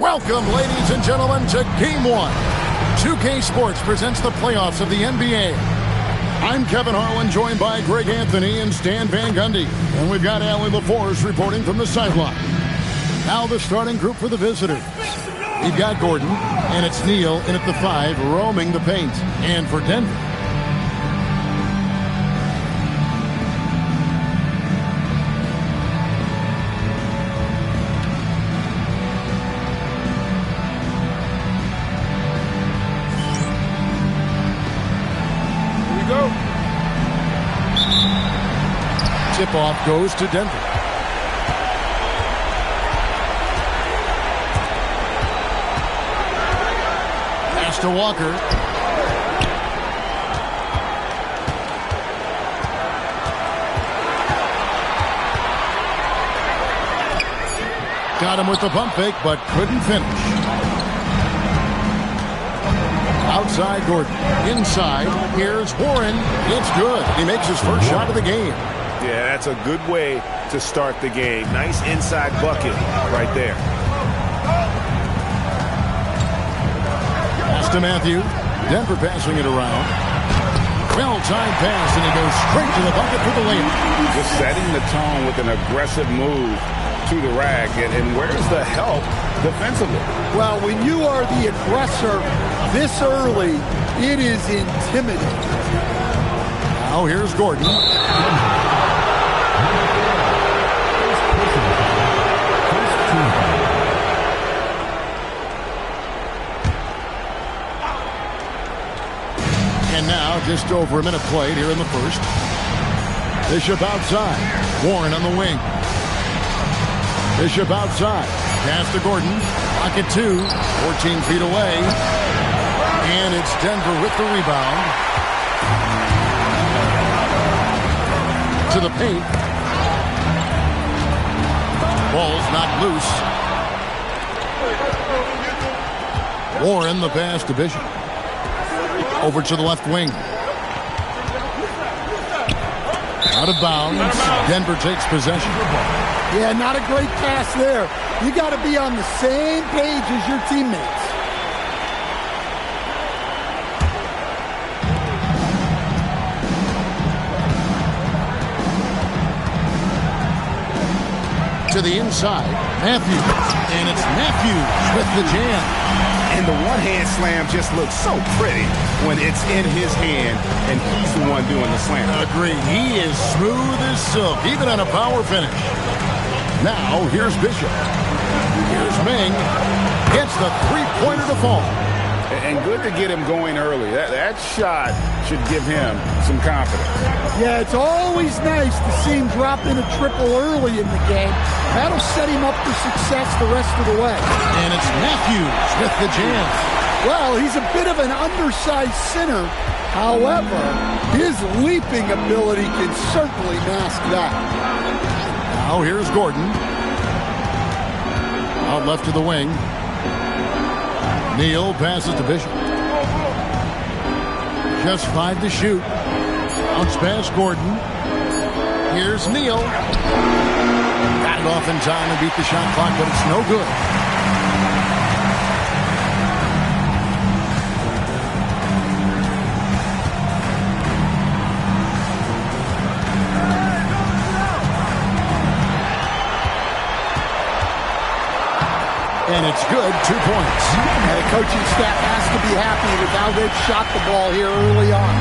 Welcome, ladies and gentlemen, to Game 1. 2K Sports presents the playoffs of the NBA. I'm Kevin Harlan, joined by Greg Anthony and Stan Van Gundy. And we've got Allie LaForce reporting from the sideline. Now the starting group for the visitors. We've got Gordon, and it's Neal in at the 5, roaming the paint. And for Denver, tip-off goes to Denver. Pass to Walker. Got him with the pump fake, but couldn't finish. Outside Gordon. Inside, here's Warren. It's good. He makes his first shot of the game. Yeah, that's a good way to start the game. Nice inside bucket right there. Pass to Matthew. Denver passing it around. Well-timed pass, and he goes straight to the bucket for the layup. Just setting the tone with an aggressive move to the rack. And where's the help defensively? Well, when you are the aggressor this early, it is intimidating. Now here's Gordon. And now, just over a minute played here in the first. Bishop outside. Warren on the wing. Bishop outside. Pass to Gordon. Pocket 2. 14 feet away. And it's Denver with the rebound. To the paint. Ball's not loose. Warren the pass to Bishop. Over to the left wing. Out of bounds. Denver takes possession. Yeah, not a great pass there. You got to be on the same page as your teammates. To the inside. Matthews. And it's Matthews with the jam. And the one-hand slam just looks so pretty when it's in his hand and he's the one doing the slam. Agreed. He is smooth as silk, even on a power finish. Now, here's Bishop. Here's Ming. Gets the three-pointer to fall. And good to get him going early. That shot should give him some confidence. Yeah, it's always nice to see him drop in a triple early in the game. That'll set him up for success the rest of the way. And it's Matthews with the jam. Well, he's a bit of an undersized center. However, his leaping ability can certainly mask that. Now here's Gordon. Out left to the wing. Neal passes to Bishop. Just 5 to shoot. Bounce pass Gordon. Here's Neal. Got it off in time and beat the shot clock, but it's no good. And it's good, 2 points. And the coaching staff has to be happy with how they've shot the ball here early on.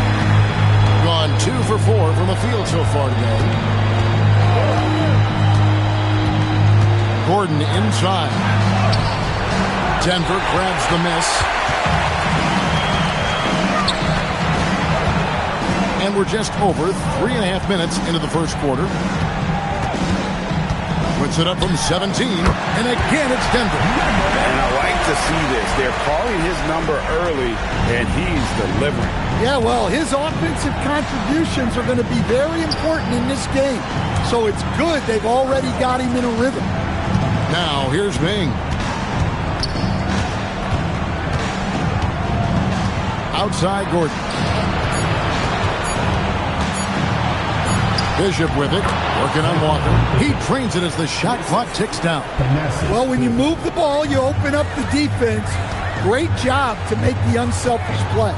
Gone 2 for 4 from the field so far today. Gordon inside. Denver grabs the miss. And we're just over 3.5 minutes into the first quarter. Puts it up from 17, and again it's Denver. And I like to see this. They're calling his number early, and he's delivering. Yeah, well, his offensive contributions are going to be very important in this game. So it's good they've already got him in a rhythm. Now, here's Ming. Outside Gordon. Bishop with it, working on Walker. He trains it as the shot clock ticks down. Well, when you move the ball, you open up the defense. Great job to make the unselfish play.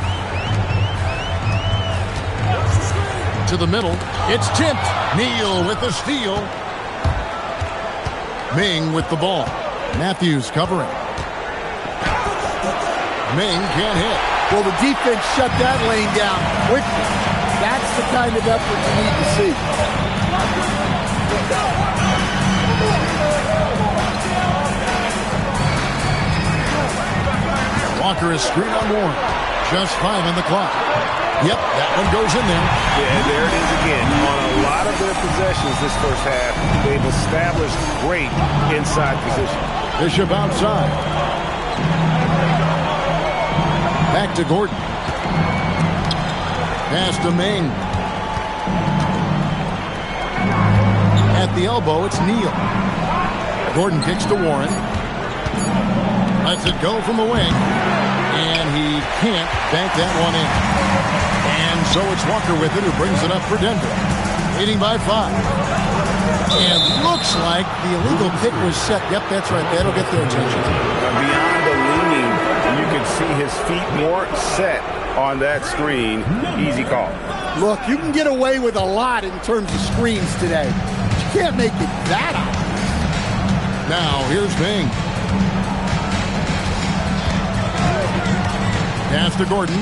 To the middle, it's tipped. Neal with the steal. Ming with the ball. Matthews covering. Ming can't hit. Well, the defense shut that lane down quickly. That's the kind of effort you need to see. Walker is screen on Warren. Just 5 on the clock. Yep, that one goes in there. Yeah, and there it is again. On a lot of their possessions this first half, they've established great inside position. Bishop outside. Back to Gordon. Pass to Ming. At the elbow, it's Neal. Gordon kicks to Warren. Lets it go from the wing. And he can't bank that one in. And so it's Walker with it who brings it up for Denver. Leading by 5. And looks like the illegal pick was set. Yep, that's right. That'll get their attention. Beyond the leaning, you can see his feet more set on that screen. Easy call. Look, you can get away with a lot in terms of screens today. But you can't make it that obvious. Now, here's Ming. Pass to Gordon.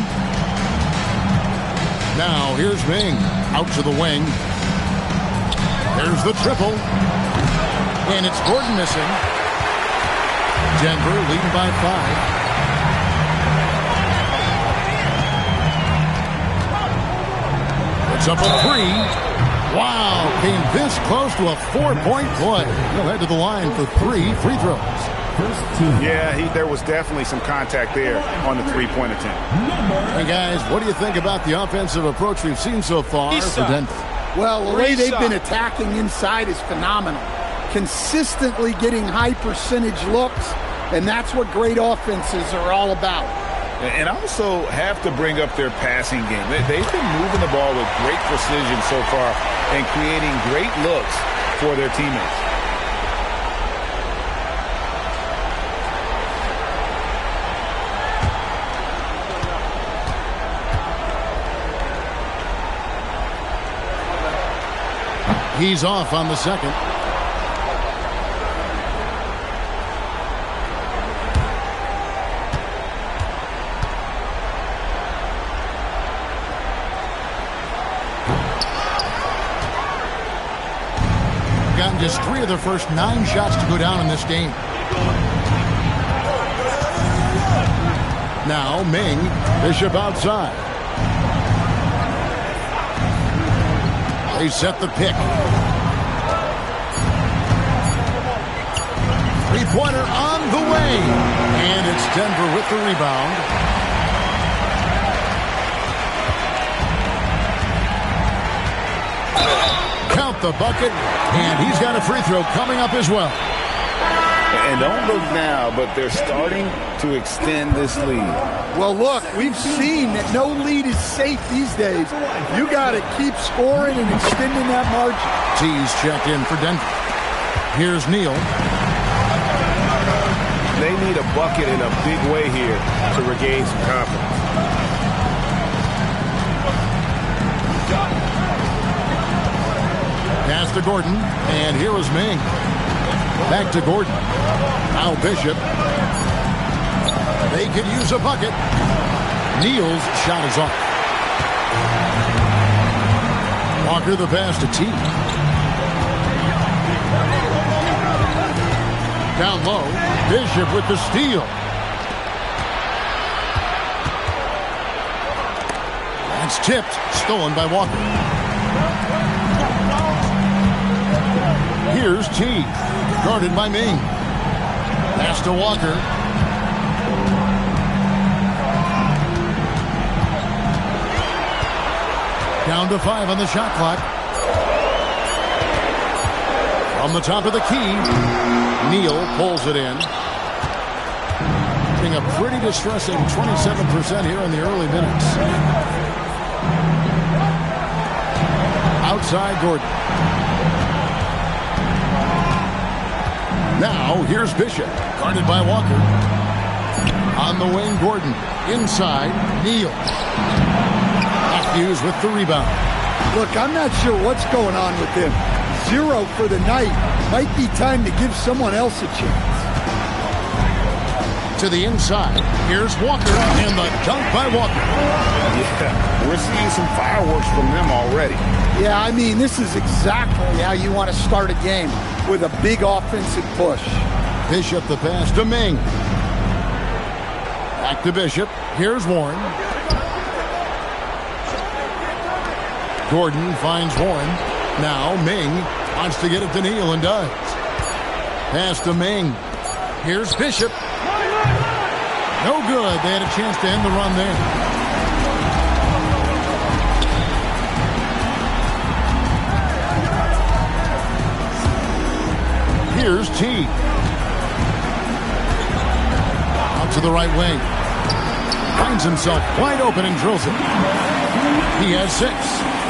Now, here's Ming. Out to the wing. There's the triple. And it's Gordon missing. Denver leading by 5. It's up a 3. Wow, came this close to a 4-point play. He'll head to the line for 3 free throws. Yeah, there was definitely some contact there on the three-point attempt. Hey, guys, what do you think about the offensive approach we've seen so far for Denver? Well, the way they've been attacking inside is phenomenal. Consistently getting high percentage looks, and that's what great offenses are all about. And I also have to bring up their passing game. They've been moving the ball with great precision so far and creating great looks for their teammates. He's off on the second. Gotten just 3 of their first 9 shots to go down in this game. Now Ming, Bishop outside. They set the pick. Three-pointer on the way. And it's Denver with the rebound. Count the bucket. And he's got a free throw coming up as well. And don't look now, but they're starting to extend this lead. Well, look, we've seen that no lead is safe these days. You got to keep scoring and extending that margin. T's checked in for Denver. Here's Neal. They need a bucket in a big way here to regain some confidence. Pass to Gordon, and here is Ming. Back to Gordon. Now Bishop. They could use a bucket. Neal's shot is off. Walker the pass to T. Down low, Bishop with the steal. That's tipped, stolen by Walker. Here's T, guarded by Ming. Pass to Walker. Down to 5 on the shot clock. From the top of the key, Neal pulls it in. Getting a pretty distressing 27% here in the early minutes. outside Gordon. Now, here's Bishop, guarded by Walker. On the wing, Gordon. Inside, Neal. Matthews with the rebound. Look, I'm not sure what's going on with him. 0 for the night. Might be time to give someone else a chance. To the inside. Here's Walker, and the dunk by Walker. Yeah, we're seeing some fireworks from them already. Yeah, I mean, this is exactly how you want to start a game, with a big offensive push. Bishop the pass to Ming. Back to Bishop. Here's Warren. Gordon finds Warren. Now Ming wants to get it to Neal and does. Pass to Ming. Here's Bishop. No good. They had a chance to end the run there. Here's T. Out to the right wing. Finds himself wide open and drills it. He has 6.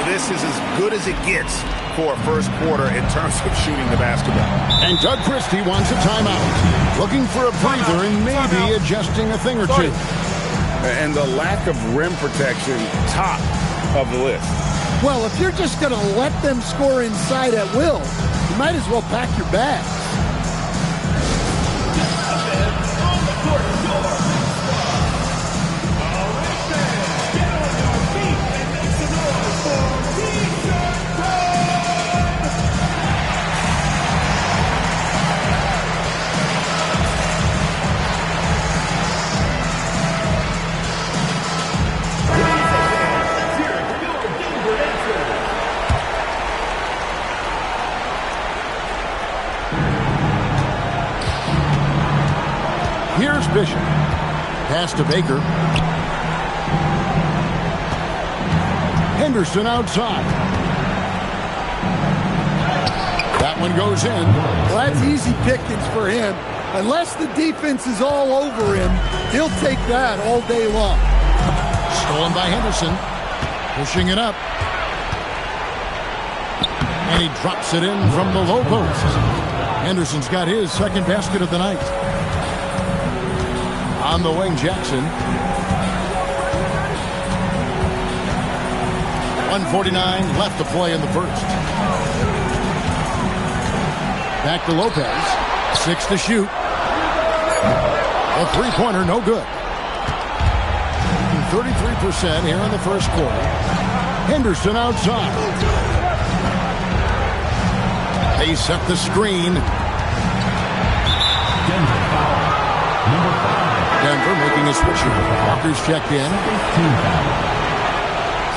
This is as good as it gets for a first quarter in terms of shooting the basketball. And Doug Christie wants a timeout. Looking for a breather and maybe adjusting a thing or two. And the lack of rim protection, top of the list. Well, if you're just going to let them score inside at will, you might as well pack your bags. Here's Bishop. Pass to Baker. Henderson outside. That one goes in. Well, that's easy pickings for him. Unless the defense is all over him, he'll take that all day long. Stolen by Henderson. Pushing it up. And he drops it in from the low post. Henderson's got his second basket of the night. On the wing, Jackson. 1:49 left to play in the first. Back to Lopez. 6 to shoot. A three-pointer, no good. 33% here in the first quarter. Henderson outside. They set the screen. Denver making a switch here. Walker's checked in.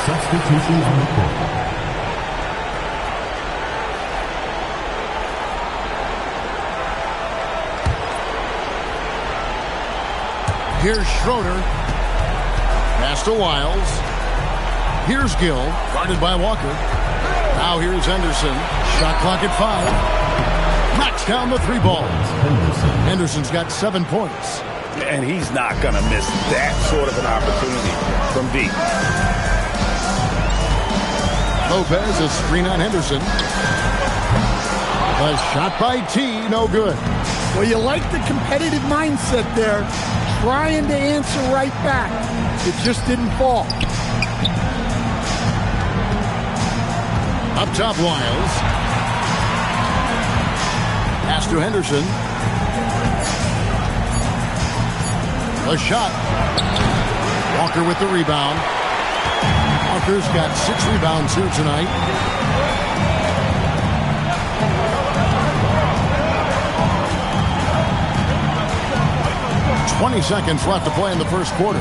Substitutions on the court. Here's Schroeder. Pass to Wiles. Here's Gill, guarded by Walker. Now here's Henderson. Shot clock at 5. Knocks down the 3 ball. Henderson's got 7 points. And he's not going to miss that sort of an opportunity from deep. Lopez, a screen on Henderson. A shot by T, no good. Well, you like the competitive mindset there. Trying to answer right back. It just didn't fall. Up top, Wiles. Pass to Henderson. A shot. Walker with the rebound. Walker's got 6 rebounds here tonight. "20 seconds left to play in the first quarter.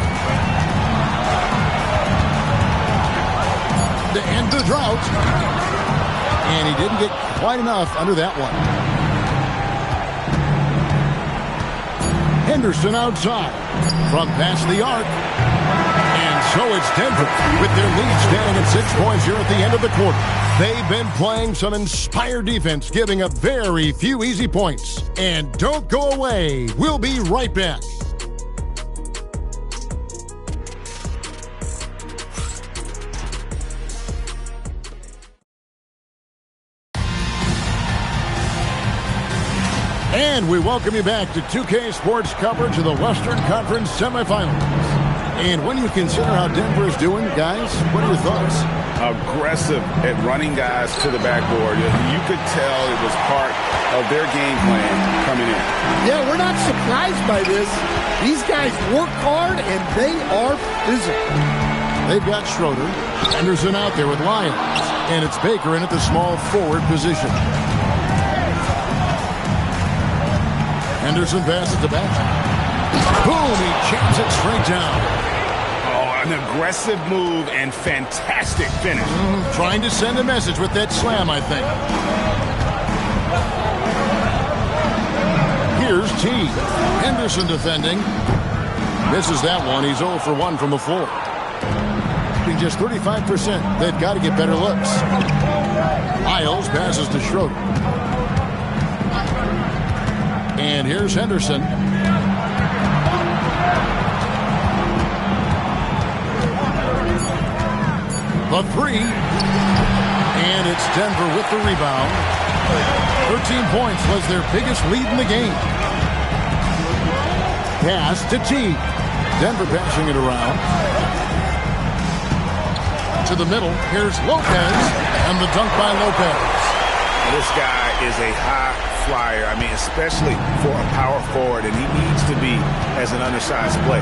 To end the drought. And he didn't get quite enough under that one. Henderson outside from past the arc. And so it's Denver with their lead standing at 6 points here at the end of the quarter. They've been playing some inspired defense, giving up very few easy points. And don't go away. We'll be right back. And we welcome you back to 2K Sports coverage of the Western Conference semifinals. And when you consider how Denver is doing, guys, what are your thoughts? Aggressive at running guys to the backboard. You could tell it was part of their game plan coming in. Yeah, we're not surprised by this. These guys work hard, and they are physical. They've got Schroeder, Henderson out there with Lyons, and it's Baker in at the small forward position. Henderson passes to back. Boom, he jams it straight down. Oh, an aggressive move and fantastic finish. Trying to send a message with that slam, I think. Here's T. Henderson defending. Misses that one. He's 0 for 1 from the floor. Shooting just 35%. They've got to get better looks. Isles passes to Schroeder. And here's Henderson. The three. And it's Denver with the rebound. 13 points was their biggest lead in the game. Pass to T. Denver passing it around. To the middle. Here's Lopez. And the dunk by Lopez. This guy is a high flyer. I mean, especially for a power forward, and he needs to be as an undersized player.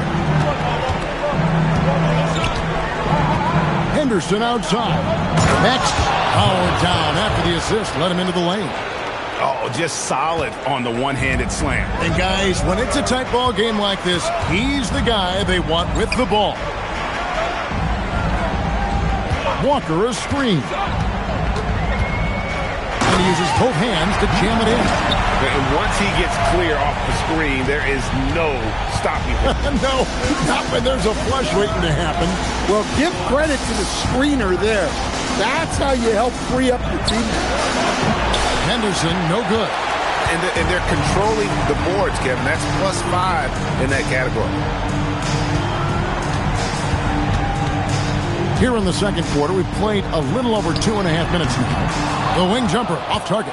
Henderson outside. Next, powered down after the assist. Let him into the lane. Oh, just solid on the one-handed slam. And guys, when it's a tight ball game like this, he's the guy they want with the ball. Walker a screen. And he uses both hands to jam it in. And once he gets clear off the screen, there is no stopping him. No, not when there's a flush waiting to happen. Well, give credit to the screener there. That's how you help free up the team. Henderson, no good. And they're controlling the boards, Kevin. That's +5 in that category. Here in the second quarter, we've played a little over 2.5 minutes now. The wing jumper off target.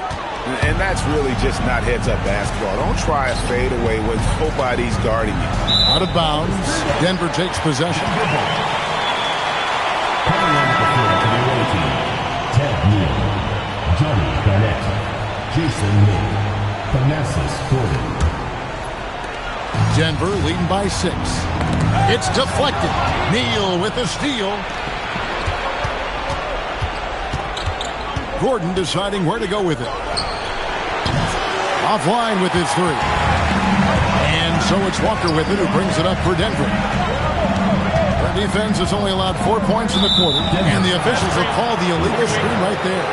And that's really just not heads-up basketball. Don't try a fadeaway when nobody's guarding you. Out of bounds. Denver takes possession. Coming on the floor for the away team, Ted Neal, Johnny Barnett, Jason Lee, Thanasis Gordon. Denver leading by 6. It's deflected. Neal with the steal. Gordon deciding where to go with it. Offline with his 3. And so it's Walker with it who brings it up for Denver. Their defense has only allowed 4 points in the quarter, and the officials have called the illegal screen right there.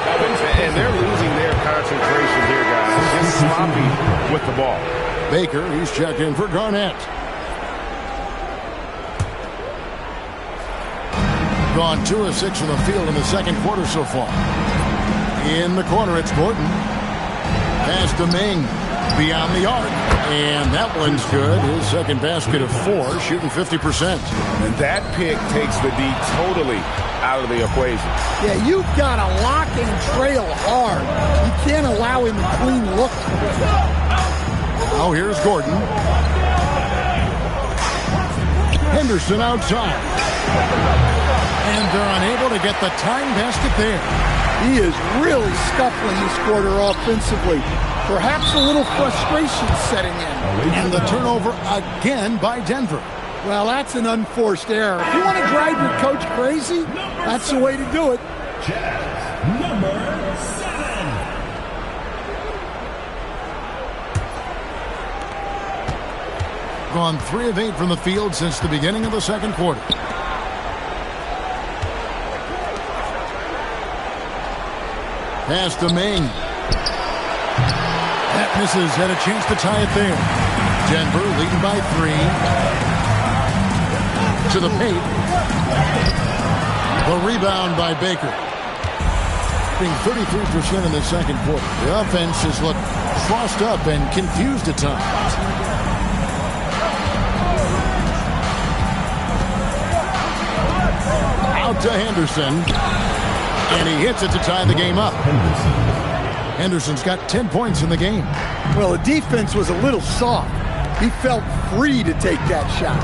And they're losing their concentration here, guys. Just sloppy with the ball. Baker, he's checked in for Garnett. Gone 2 of 6 from the field in the second quarter so far. In the corner, it's Gordon. Pass to Ming. Beyond the arc. And that one's good. His second basket of 4, shooting 50%. And that pick takes the D totally out of the equation. Yeah, you've got to lock and trail hard. You can't allow him a clean look. Now here's Gordon. Henderson outside. And they're unable to get the tying basket there. He is really scuffling this quarter offensively. Perhaps a little frustration setting in. And the turnover again by Denver. Well, that's an unforced error. If you want to drive your coach crazy, that's the way to do it. Number 7. Gone 3 of 8 from the field since the beginning of the second quarter. Pass to Ming. That misses. Had a chance to tie it there. Denver leading by 3. To the paint. The rebound by Baker. Being 33% in the second quarter. The offense has looked crossed up and confused at times. Out to Henderson. And he hits it to tie the game up. Henderson's got 10 points in the game. Well, the defense was a little soft. He felt free to take that shot.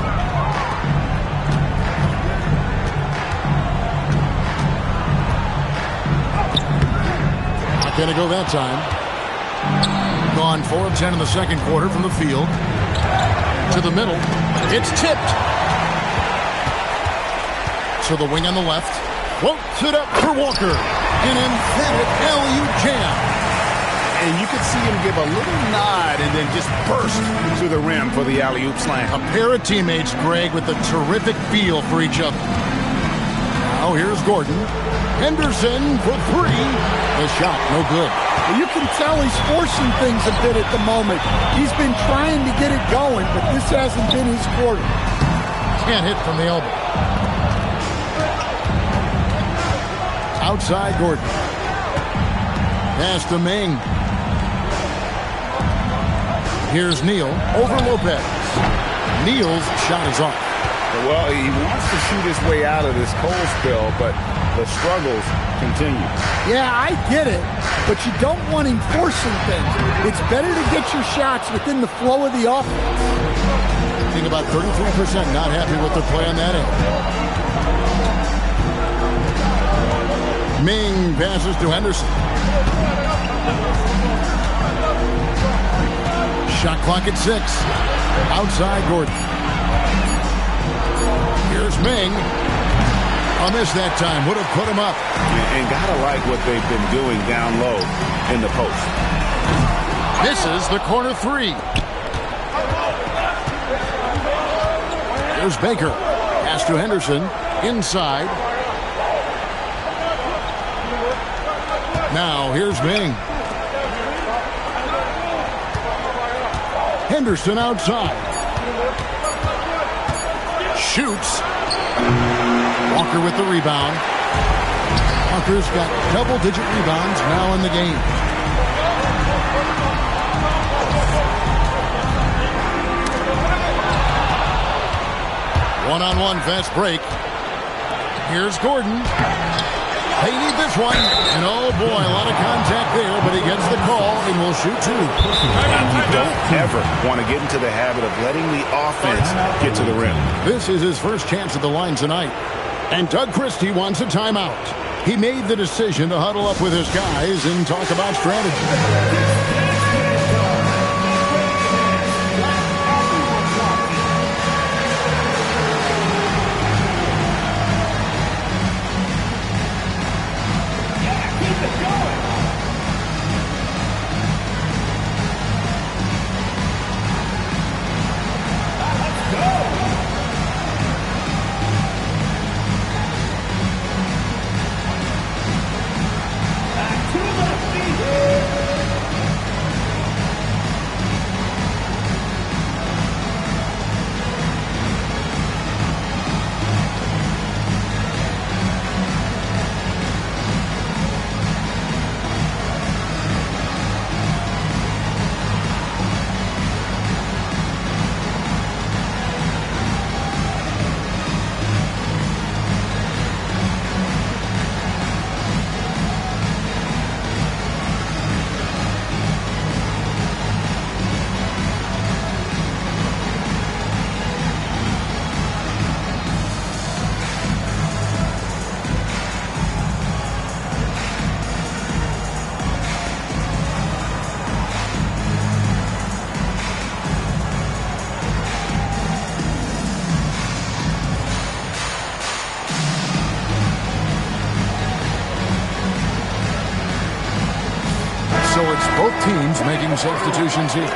Not going to go that time. Gone 4 of 10 in the second quarter from the field. To the middle. It's tipped. To the wing on the left. Floats it up for Walker. An emphatic alley-oop jam. And you could see him give a little nod and then just burst to the rim for the alley-oop slam. A pair of teammates, Greg, with a terrific feel for each other. Now here's Gordon. Henderson for 3. The shot, no good. Well, you can tell he's forcing things a bit at the moment. He's been trying to get it going, but this hasn't been his quarter. Can't hit from the elbow. Outside Gordon. Pass to Ming. Here's Neal over Lopez. Neal's shot is off. Well, he wants to shoot his way out of this cold spell, but the struggles continue. Yeah, I get it, but you don't want him forcing things. It's better to get your shots within the flow of the offense. I think about 33% not happy with their play on that end. Ming passes to Henderson. Shot clock at 6. Outside Gordon. Here's Ming. A miss that time. Would have put him up. And gotta like what they've been doing down low in the post. Misses the corner 3. Here's Baker. Pass to Henderson. Inside. Now here's Ming. Henderson outside. Shoots. Walker with the rebound. Walker's got double-digit rebounds now in the game. One-on-one fast break. Here's Gordon. They need this one. And oh boy, a lot of contact there, but he gets the call and will shoot 2. You don't ever want to get into the habit of letting the offense get to the rim. This is his first chance at the line tonight. And Doug Christie wants a timeout. He made the decision to huddle up with his guys and talk about strategy. So it's both teams making substitutions here.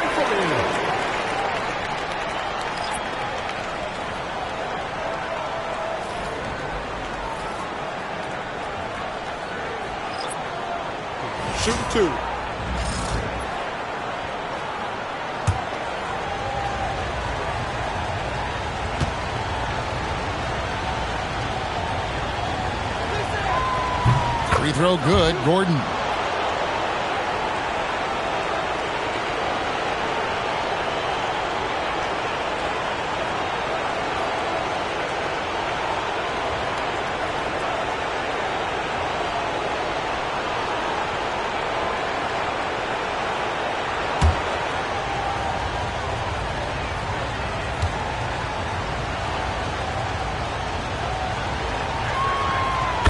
Shoot 2. Free throw good. Gordon.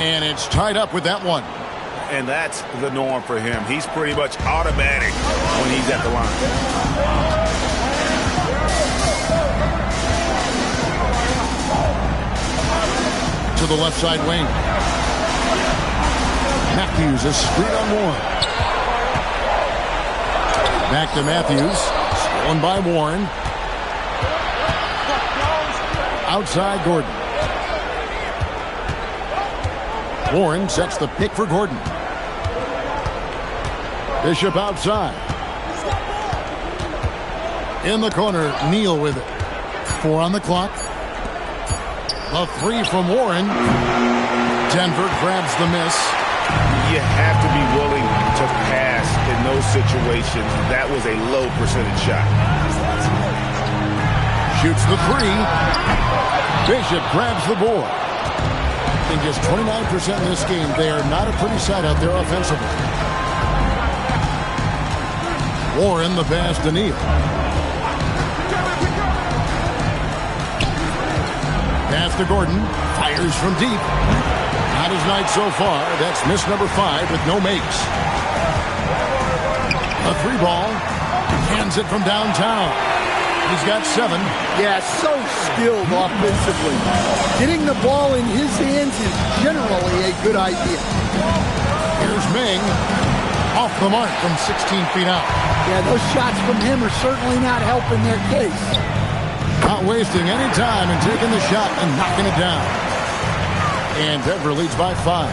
And it's tied up with that one. And that's the norm for him. He's pretty much automatic when he's at the line. To the left side wing. Matthews is screen on Warren. Back to Matthews. Stolen by Warren. Outside Gordon. Warren sets the pick for Gordon. Bishop outside. In the corner, Neal with it. 4 on the clock. A 3 from Warren. Denver grabs the miss. You have to be willing to pass in those situations. That was a low percentage shot. Shoots the 3. Bishop grabs the board. In just 29% in this game, they are not a pretty sight out there offensively. Warren the pass to Neal. Pass to Gordon. Fires from deep. Not his night so far. That's miss number 5 with no makes. A 3 ball. Hands it from downtown. He's got 7. Yeah, so skilled offensively. Getting the ball in his hands is generally a good idea. Here's Ming. Off the mark from 16 feet out. Yeah, those shots from him are certainly not helping their case. Not wasting any time and taking the shot and knocking it down. And Denver leads by 5.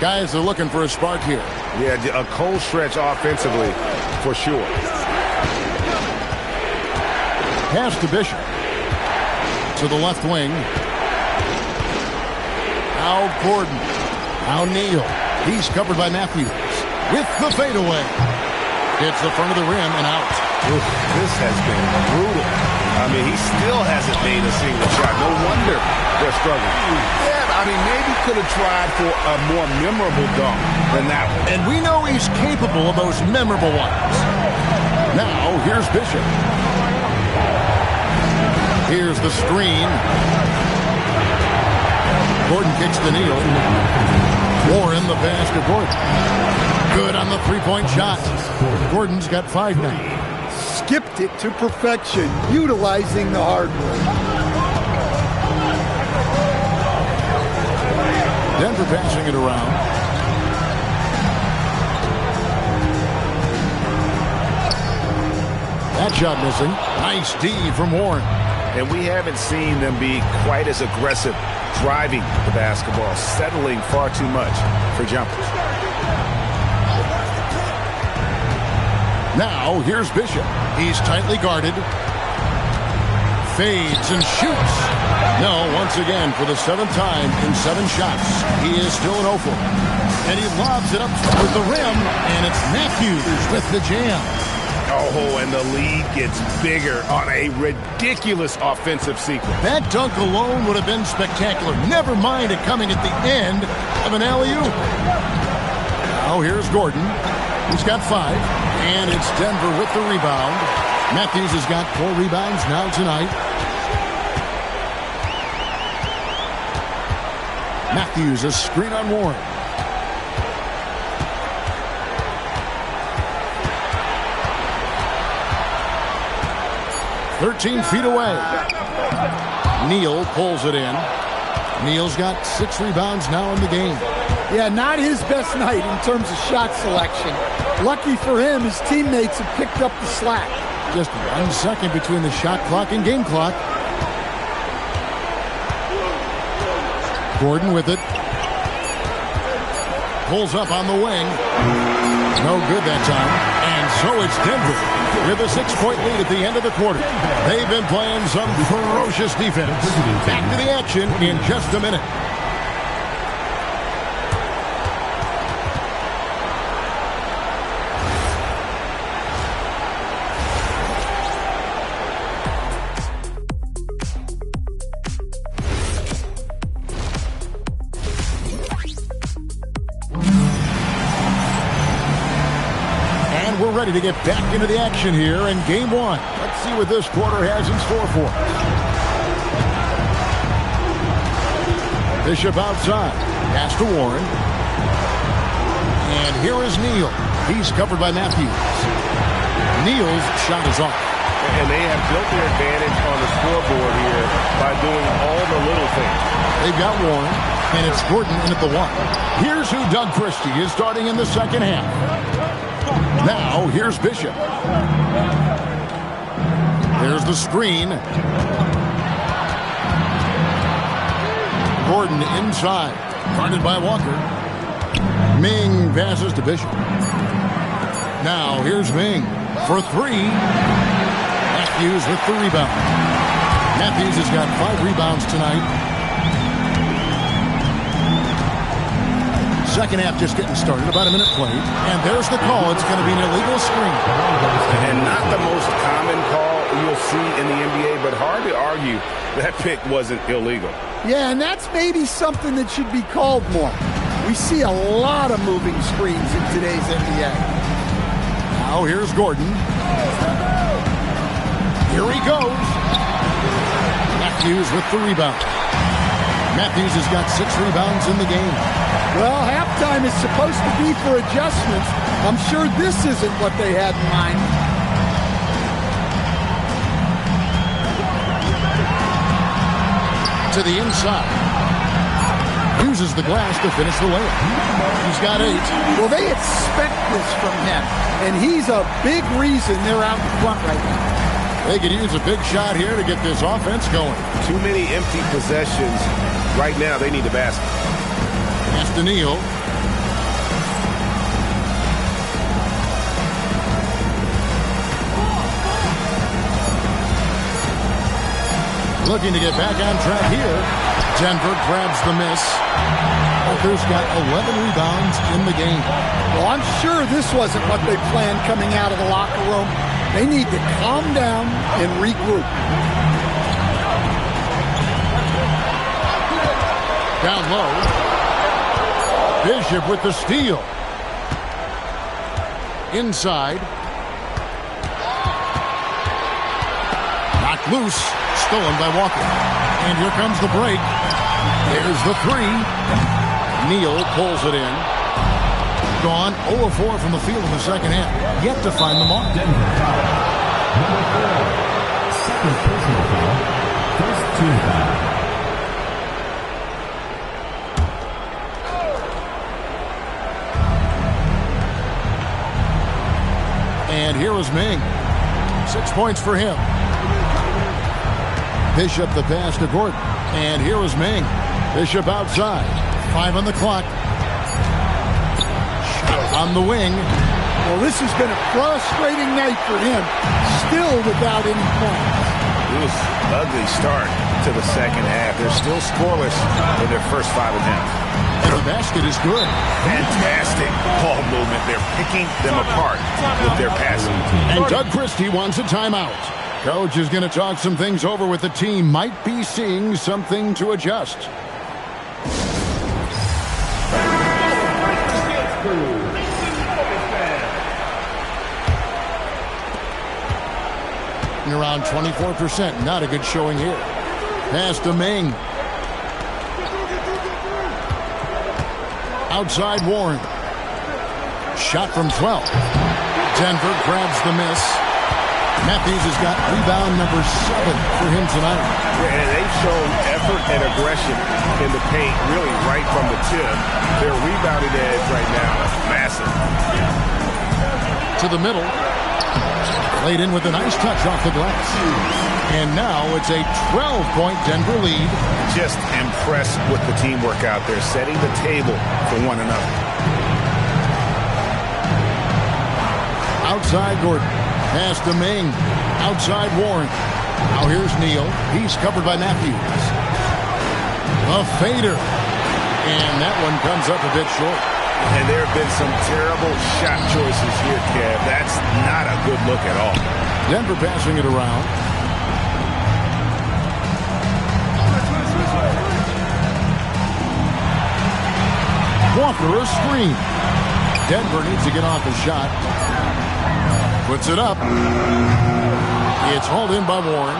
Guys are looking for a spark here. Yeah, a cold stretch offensively for sure. Pass to Bishop. To the left wing. Now Gordon. Now Neal. He's covered by Matthews. With the fadeaway. Hits the front of the rim and out. Oof, this has been brutal. I mean, he still hasn't made a single shot. No wonder they're struggling. Yeah, I mean, maybe could have tried for a more memorable dunk than that one. And we know he's capable of those memorable ones. Now, here's Bishop. Here's the screen. Gordon kicks to Neal. Warren the pass to Gordon. Good on the three-point shot. Gordon's got 5 now. Skipped it to perfection, utilizing the hardware. Denver passing it around. That shot missing. Nice D from Warren. And we haven't seen them be quite as aggressive driving the basketball, settling far too much for jumpers. Now, here's Bishop. He's tightly guarded. Fades and shoots. No, once again, for the 7th time in 7 shots, he is still an 0 for. And he lobs it up with the rim, and it's Matthews with the jam. Oh, and the lead gets bigger on a ridiculous offensive sequence. That dunk alone would have been spectacular. Never mind it coming at the end of an alley-oop. Now here's Gordon. He's got 5, and it's Denver with the rebound. Matthews has got 4 rebounds now tonight. Matthews, a screen on Warren. "13 feet away." Neal pulls it in. Neal's got 6 rebounds now in the game. Yeah, not his best night in terms of shot selection. Lucky for him, his teammates have picked up the slack. Just 1 second between the shot clock and game clock. Gordon with it. Pulls up on the wing. No good that time. And so it's Denver with a 6-point lead at the end of the quarter. They've been playing some ferocious defense. Back to the action in just a minute. Ready to get back into the action here in game 1. Let's see what this quarter has in store for us. Bishop outside. Pass to Warren. And here is Neal. He's covered by Matthews. Neal's shot is off. And they have built their advantage on the scoreboard here by doing all the little things. They've got Warren, and it's Gordon in at the 1. Here's who Doug Christie is starting in the second half. Now, here's Bishop. There's the screen. Gordon inside, guarded by Walker. Ming passes to Bishop. Now, here's Ming for 3. Matthews with the rebound. Matthews has got 5 rebounds tonight. Second half just getting started, about a minute played. And there's the call. It's going to be an illegal screen. And not the most common call you'll see in the NBA, but hard to argue that pick wasn't illegal. Yeah, and that's maybe something that should be called more. We see a lot of moving screens in today's NBA. Now here's Gordon. Here he goes. Matthews with the rebound. Matthews has got 6 rebounds in the game. Well, halftime is supposed to be for adjustments. I'm sure this isn't what they had in mind. To the inside. Uses the glass to finish the layup. He's got 8. Well, they expect this from him, and he's a big reason they're out in front right now. They could use a big shot here to get this offense going. Too many empty possessions. Right now, they need a basket. Pass to Neal. Looking to get back on track here. Denver grabs the miss. Walker's got 11 rebounds in the game. Well, I'm sure this wasn't what they planned coming out of the locker room. They need to calm down and regroup. Down low. Bishop with the steal. Inside. Knocked loose. Stolen by Walker. And here comes the break. There's the 3. Neal pulls it in. Gone 0-4 from the field in the second half. Yet to find the mark. Denver foul. Number 4. Second personal foul. First team foul. And here is Ming. 6 points for him. Bishop the pass to Gordon. And here is Ming. Bishop outside. 5 on the clock. Shot on the wing. Well, this has been a frustrating night for him. Still without any points. It was an ugly start to the second half. They're still scoreless in their first 5 attempts. And the basket is good. Fantastic ball movement. They're picking them apart with their passing. And Doug Christie wants a timeout. Coach is going to talk some things over with the team. Might be seeing something to adjust. Around 24%. Not a good showing here. Pass to Ming. Outside Warren. Shot from 12. Denver grabs the miss. Matthews has got rebound number 7 for him tonight. Yeah, and they've shown effort and aggression in the paint really right from the tip. Their rebounding edge right now is massive. To the middle. Played in with a nice touch off the glass. And now it's a 12-point Denver lead. Just impressed with the teamwork out there, setting the table for one another. Outside Gordon. Pass to Ming. Outside Warren. Now here's Neal. He's covered by Matthews. A fader. And that one comes up a bit short. And there have been some terrible shot choices here, Kev. That's not a good look at all. Denver passing it around. Walker a screen. Denver needs to get off the shot. Puts it up. It's hauled in by Warren.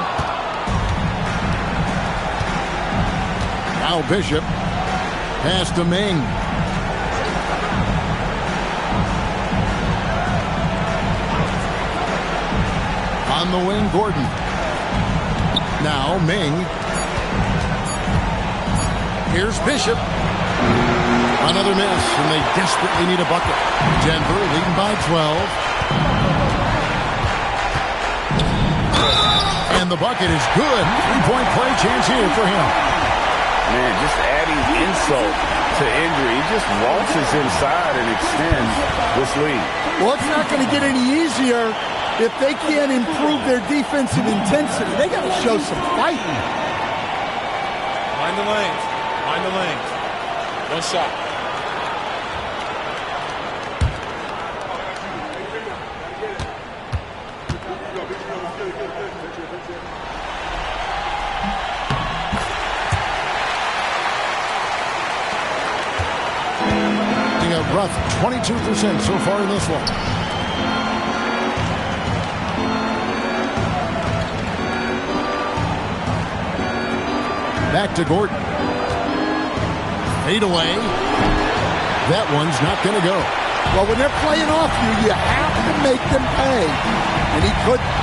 Now Bishop. Pass to Ming. On the wing, Gordon. Now Ming. Here's Bishop. Another miss, and they desperately need a bucket. Denver leading by 12. And the bucket is good. Three-point play chance here for him. Man, just adding insult to injury. He just waltzes inside and extends this lead. Well, it's not going to get any easier if they can't improve their defensive intensity. They got to show some fight. Find the lanes. Find the lanes. One shot. Rough 22% so far in this one. Back to Gordon. Fade away. That one's not going to go. Well, when they're playing off you, you have to make them pay. And he couldn't.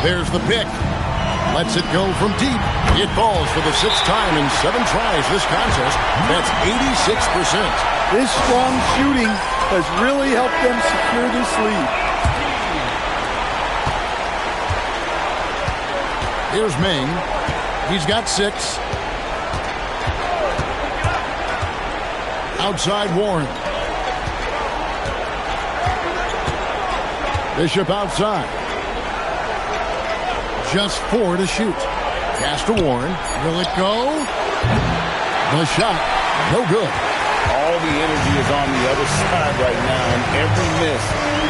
There's the pick. Lets it go from deep. It falls for the sixth time in 7 tries this contest. That's 86%. This strong shooting has really helped them secure this lead. Here's Ming. He's got 6. Outside Warren. Bishop outside. Just 4 to shoot. Pass to Warren. Will it go? The shot. No good. All the energy is on the other side right now, and every miss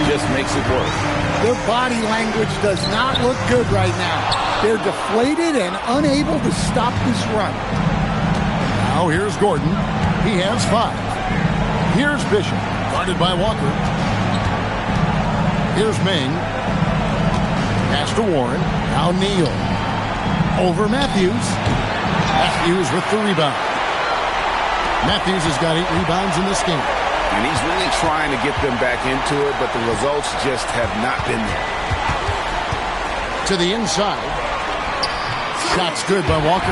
just makes it worse. Their body language does not look good right now. They're deflated and unable to stop this run. Now here's Gordon. He has 5. Here's Bishop. Guarded by Walker. Here's Ming. Pass to Warren. Now Neal. Over Matthews. Matthews with the rebound. Matthews has got 8 rebounds in this game. And he's really trying to get them back into it, but the results just have not been there. To the inside. Shot's good by Walker.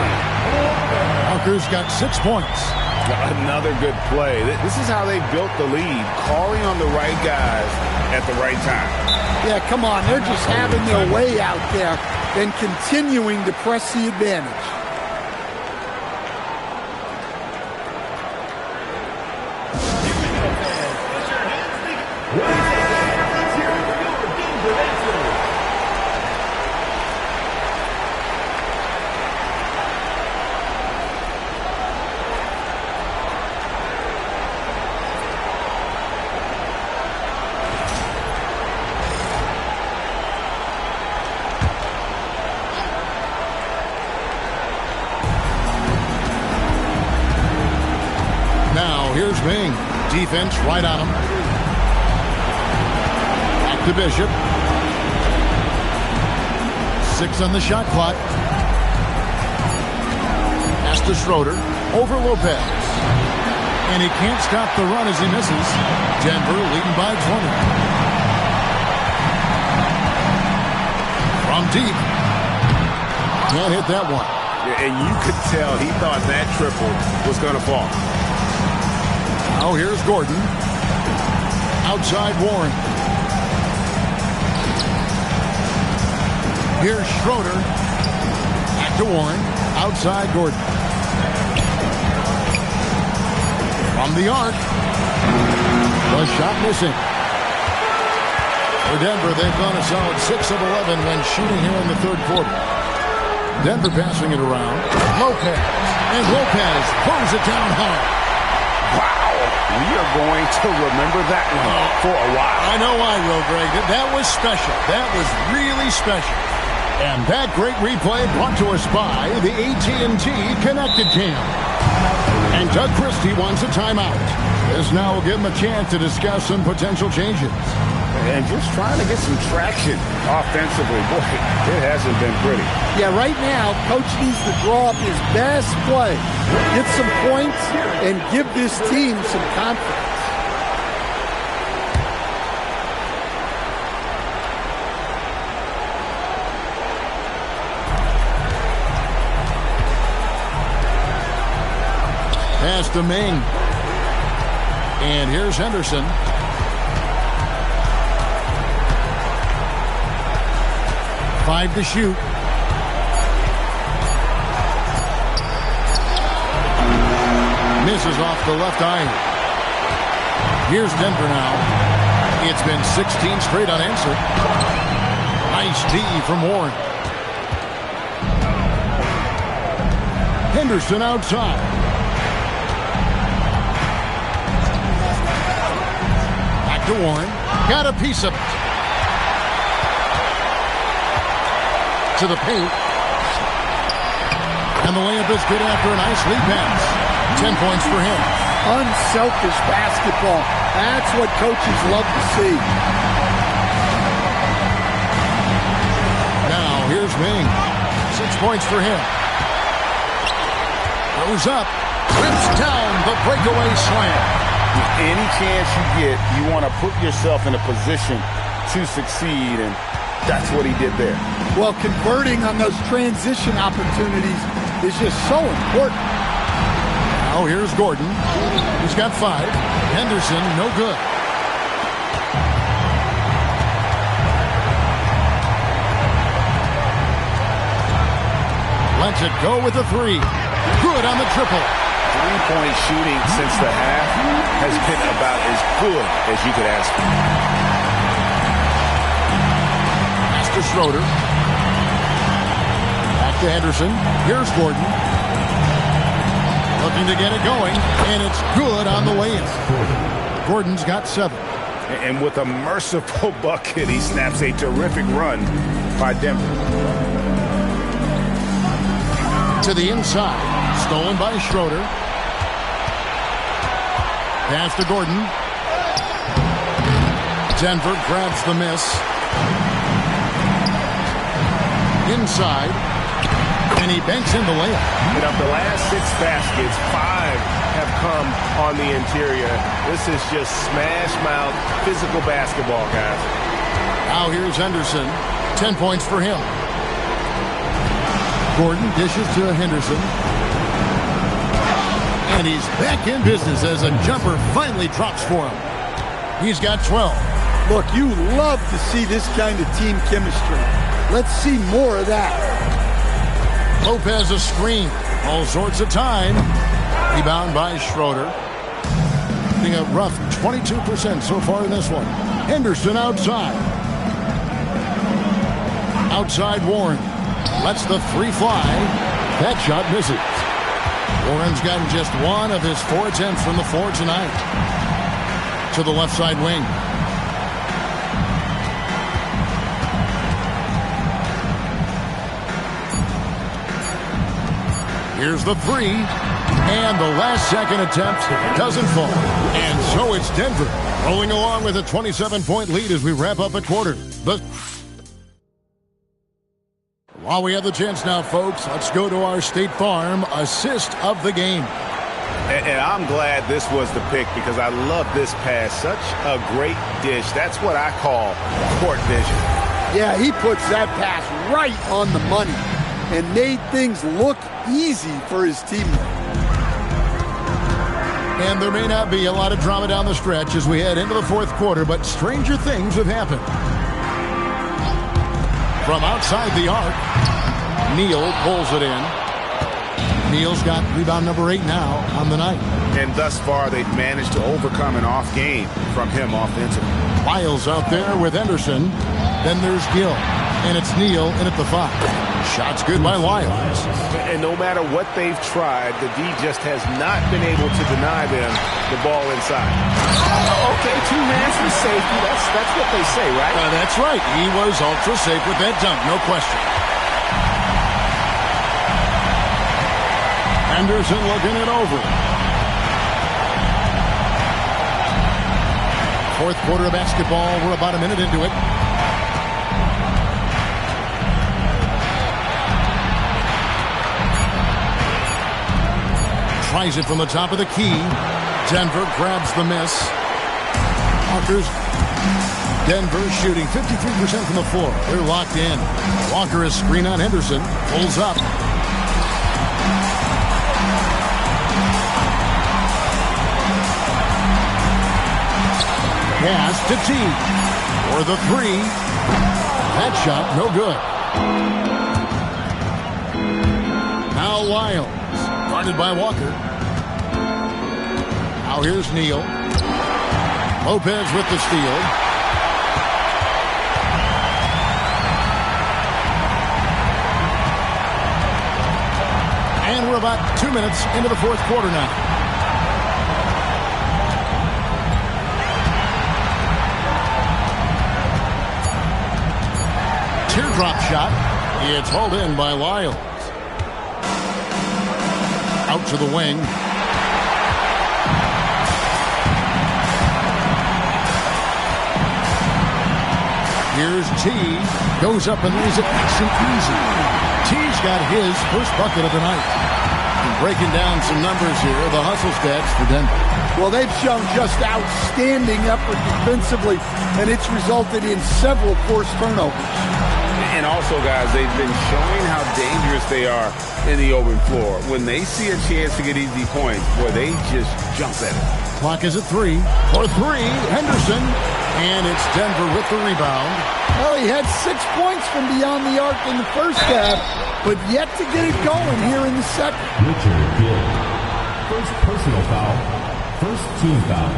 Walker's got 6 points. Another good play. This is how they built the lead, calling on the right guys at the right time. Yeah, come on. They're just having their way out there and continuing to press the advantage. Here's Ming. Defense right on him. Back to Bishop. 6 on the shot clock. Pass to Schroeder. Over Lopez. And he can't stop the run as he misses. Denver leading by 20. From deep. Can't hit that one. And you could tell he thought that triple was going to fall. Now here's Gordon. Outside Warren. Here's Schroeder. Back to Warren. Outside Gordon. From the arc. The shot missing. For Denver, they've gone a solid 6 of 11 when shooting here in the third quarter. Denver passing it around. Lopez. And Lopez pulls it down hard. Wow. We are going to remember that one for a while. I know I will, Greg. That was special. That was really special. And that great replay brought to us by the AT&T Connected Cam. And Doug Christie wants a timeout. This now will give him a chance to discuss some potential changes. and just trying to get some traction offensively. Boy, it hasn't been pretty. Yeah, right now, Coach needs to draw up his best play, get some points, and give this team some confidence. Pass to Ming. And here's Henderson. Five to shoot. Misses off the left eye. Here's Denver now. It's been 16 straight unanswered. Nice D from Warren. Henderson outside. Back to Warren. Got a piece of it. To the paint. And the layup is good after a nice lead pass. 10 points for him. Unselfish basketball. That's what coaches love to see. Now here's Ming. 6 points for him. Goes up. Rips down the breakaway slam. Any chance you get, you want to put yourself in a position to succeed, and that's what he did there. Well, converting on those transition opportunities is just so important. Now here's Gordon. He's got 5. Henderson, no good. Lets it go with a 3. Good on the triple. Three-point shooting since the half has been about as good as you could ask for. Pass to Schroeder. Back to Henderson. Here's Gordon. Looking to get it going, and it's good on the way in. Gordon's got 7. And with a merciful bucket, he snaps a terrific run by Denver. To the inside. Stolen by Schroeder. Pass to Gordon. Denver grabs the miss. Inside. And he banks in the layup. And of the last 6 baskets, 5 have come on the interior. This is just smash-mouth physical basketball, guys. Now here's Henderson. 10 points for him. Gordon dishes to Henderson. And he's back in business as a jumper finally drops for him. He's got 12. Look, you love to see this kind of team chemistry. Let's see more of that. Lopez a screen. All sorts of time. Rebound by Schroeder. Getting a rough 22% so far in this one. Henderson outside. Outside Warren. Lets the 3 fly. That shot misses. Warren's gotten just 1 of his 4 attempts from the floor tonight. To the left side wing. Here's the 3. And the last second attempt doesn't fall. And so it's Denver rolling along with a 27-point lead as we wrap up a quarter. While we have the chance now, folks, let's go to our State Farm assist of the game. And I'm glad this was the pick because I love this pass. Such a great dish. That's what I call court vision. Yeah, he puts that pass right on the money and made things look easy for his teammate. And there may not be a lot of drama down the stretch as we head into the 4th quarter, but stranger things have happened. From outside the arc, Neal pulls it in. Neal's got rebound number 8 now on the night. And thus far, they've managed to overcome an off game from him offensively. Lyles out there with Henderson. Then there's Gill. And it's Neal in at the 5. Shot's good by Lyles. And no matter what they've tried, the D just has not been able to deny them the ball inside. Okay, 2 hands for safety. That's what they say, right? That's right. He was ultra safe with that dunk, no question. Henderson looking it over. Fourth quarter of basketball. We're about a minute into it. Tries it from the top of the key. Denver grabs the miss. Walker's Denver shooting 53% from the floor. They're locked in. Walker is screen on Henderson. Pulls up. Pass to T. For the three. That shot, no good. Now Lyles. Guarded by Walker. Now here's Neal. Lopez with the steal. And we're about 2 minutes into the fourth quarter now. Teardrop shot. It's hauled in by Lyles. Out to the wing. Here's T. Goes up and lays it nice and easy. T's got his first bucket of the night. And breaking down some numbers here, the hustle stats for Denver. Well, they've shown just outstanding effort defensively, and it's resulted in several forced turnovers. And also, guys, they've been showing how dangerous they are in the open floor. When they see a chance to get easy points, boy, they just jump at it. Clock is at 3. For 3, Henderson. And it's Denver with the rebound. Well, he had 6 points from beyond the arc in the first half, but yet to get it going here in the second. Richard Gill. First personal foul. First team foul.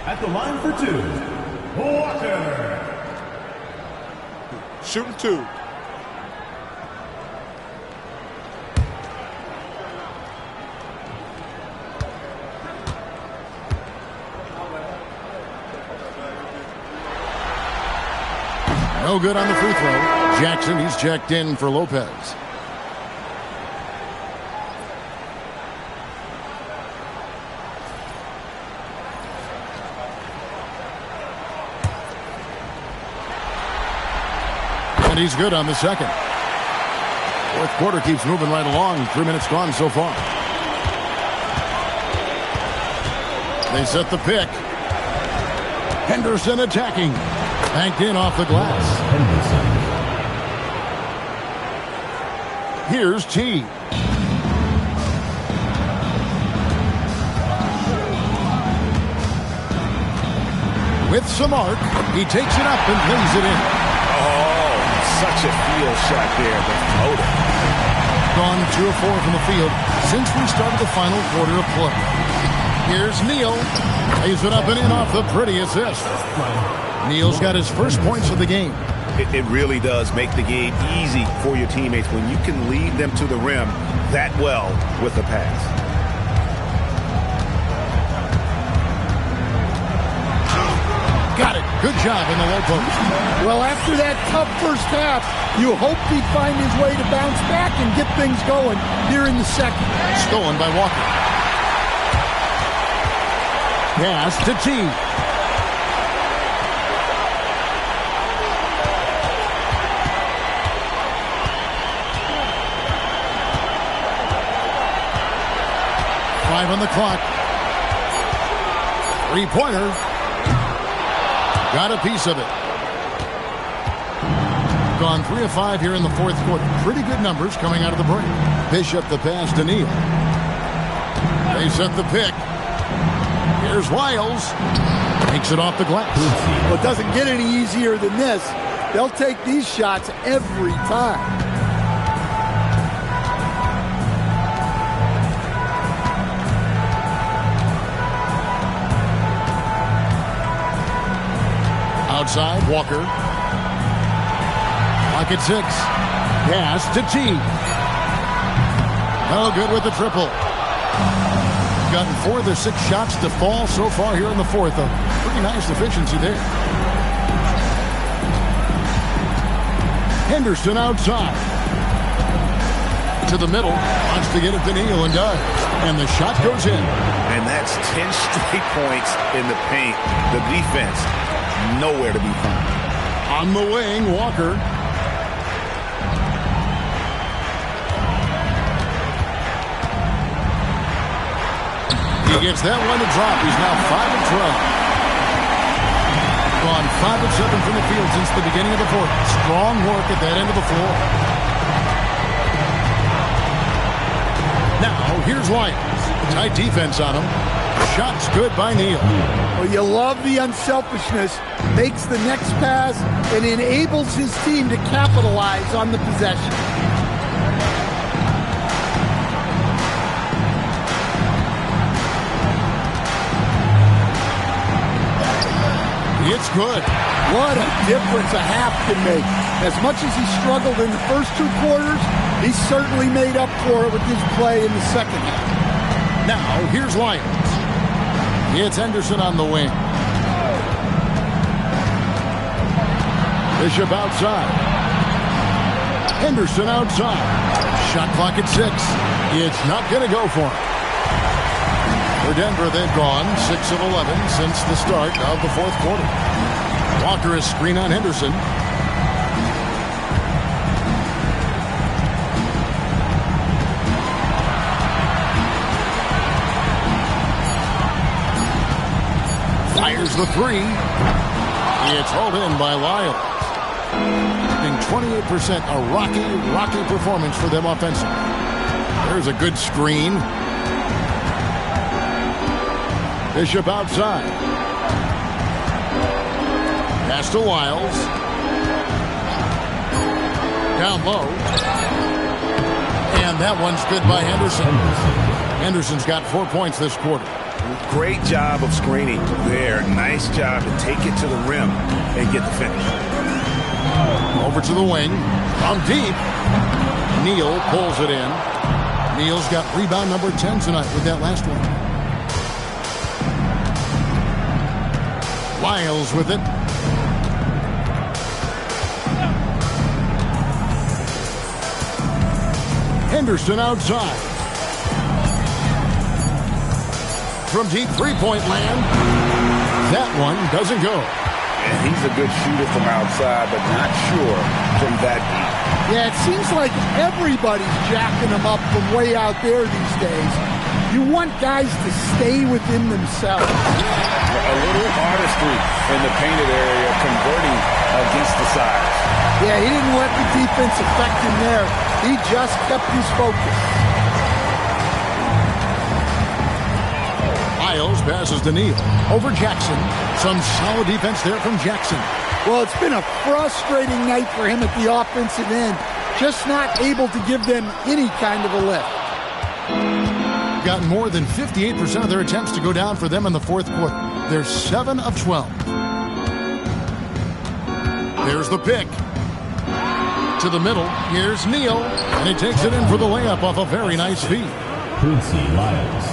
At the line for 2, Walker. Shooting 2. No good on the free throw. Jackson, he's checked in for Lopez. And he's good on the second. Fourth quarter keeps moving right along. 3 minutes gone so far. They set the pick. Henderson attacking. Banked in off the glass. Here's T. With some arc, he takes it up and plays it in. Oh, such a field shot there, the floater. Gone 2 of 4 from the field since we started the final quarter of play. Here's Neal. Lays it up and in off the pretty assist. Neal's got his first points of the game. It really does make the game easy for your teammates when you can lead them to the rim that well with a pass. Got it. Good job in the low post. Well, after that tough first half, you hoped he'd find his way to bounce back and get things going here in the second. Stolen by Walker. Pass to T. On the clock. Three-pointer. Got a piece of it. Gone 3 of 5 here in the fourth quarter. Pretty good numbers coming out of the break. Bishop the pass to Neal. They set the pick. Here's Lyles. Takes it off the glass. Well, it doesn't get any easier than this. They'll take these shots every time. Outside, Walker. Clock at 6. Pass to T. No good with the triple. Gotten 4 of the 6 shots to fall so far here in the fourth. A pretty nice efficiency there. Henderson outside. To the middle. Wants to get it to Neal and does. And the shot goes in. And that's 10 straight points in the paint. The defense, nowhere to be found. On the wing, Walker. He gets that one to drop. He's now 5 of 12. Gone 5 of 7 from the field since the beginning of the fourth. Strong work at that end of the floor. Now, here's Lyons. Tight defense on him. Shot's good by Neal. Well, you love the unselfishness. Makes the next pass and enables his team to capitalize on the possession. It's good. What a difference a half can make. As much as he struggled in the first 2 quarters, he certainly made up for it with his play in the second half. Now, here's Lyons. It's Henderson on the wing. Bishop outside. Henderson outside. Shot clock at 6. It's not going to go for him. For Denver, they've gone 6 of 11 since the start of the fourth quarter. Walker is screen on Henderson. Fires the 3. It's hauled in by Lyles. Being 28%, a rocky performance for them offensively. There's a good screen. Bishop outside. Pass to Lyles. Down low. And that one's good by Henderson. Henderson's got 4 points this quarter. Great job of screening there. Nice job to take it to the rim and get the finish. Over to the wing. From deep. Neal pulls it in. Neal's got rebound number 10 tonight with that last one. Lyles with it. Henderson outside. From deep three-point land. That one doesn't go. And he's a good shooter from outside, but not sure from that deep. Yeah, it seems like everybody's jacking him up from way out there these days. You want guys to stay within themselves. A little artistry in the painted area, converting against the size. Yeah, he didn't let the defense affect him there. He just kept his focus. Lyles passes to Neal. Over Jackson. Some solid defense there from Jackson. Well, it's been a frustrating night for him at the offensive end. Just not able to give them any kind of a lift. Gotten more than 58% of their attempts to go down for them in the fourth quarter. They're 7 of 12. There's the pick. To the middle. Here's Neal. And he takes it in for the layup off a very nice feed. Quincy Lyles.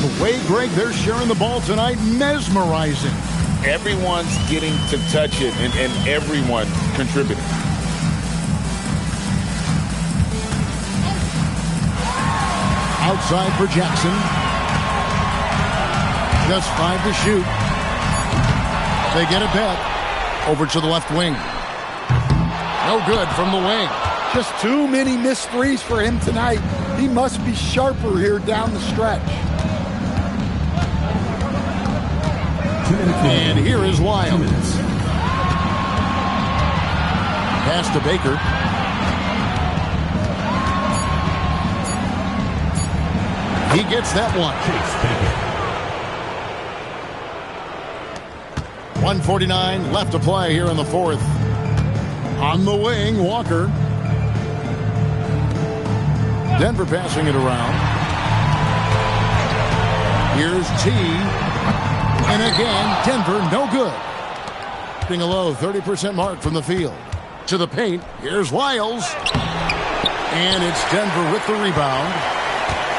The way, Greg, they're sharing the ball tonight, mesmerizing. Everyone's getting to touch it, and everyone contributing. Outside for Jackson. Just 5 to shoot. They get it back. Over to the left wing. No good from the wing. Just too many missed threes for him tonight. He must be sharper here down the stretch. And here is Lyles. Pass to Baker. He gets that one. 1:49 left to play here in the fourth. On the wing, Walker. Denver passing it around. Here's T. And again, Denver no good. Being a low 30% mark from the field. To the paint, here's Lyles. And it's Denver with the rebound.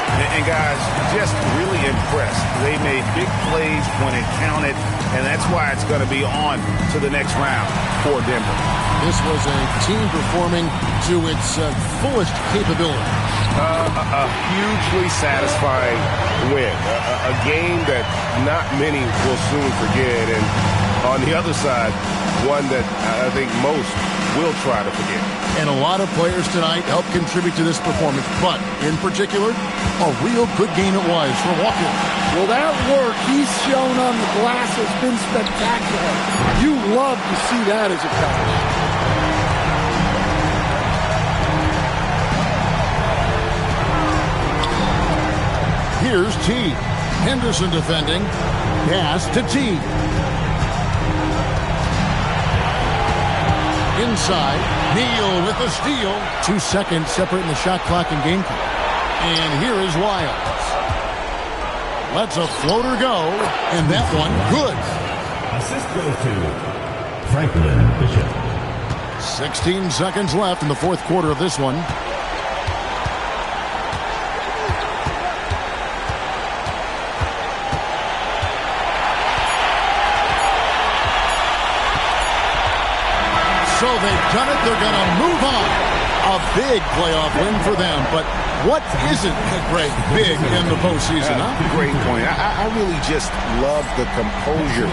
And guys, just really impressed. They made big plays when it counted, and that's why it's going to be on to the next round for Denver. This was a team performing to its fullest capability. A hugely satisfying win. A game that not many will soon forget. And on the other side, one that I think most will try to forget. And a lot of players tonight helped contribute to this performance. But, in particular, a real good game it was for Walker. Well, that work he's shown on the glass has been spectacular. You love to see that as a coach. Here's T. Henderson defending. Pass to T. Inside. Neal with the steal. 2 seconds separating the shot clock and game clock. And here is Wiles. Lets a floater go. And that one good. Assist goes to Franklin Bishop. 16 seconds left in the fourth quarter of this one. So they've done it. They're going to move on. A big playoff win for them. But what isn't, Greg, big in the postseason, huh? Great point. I really just love the composure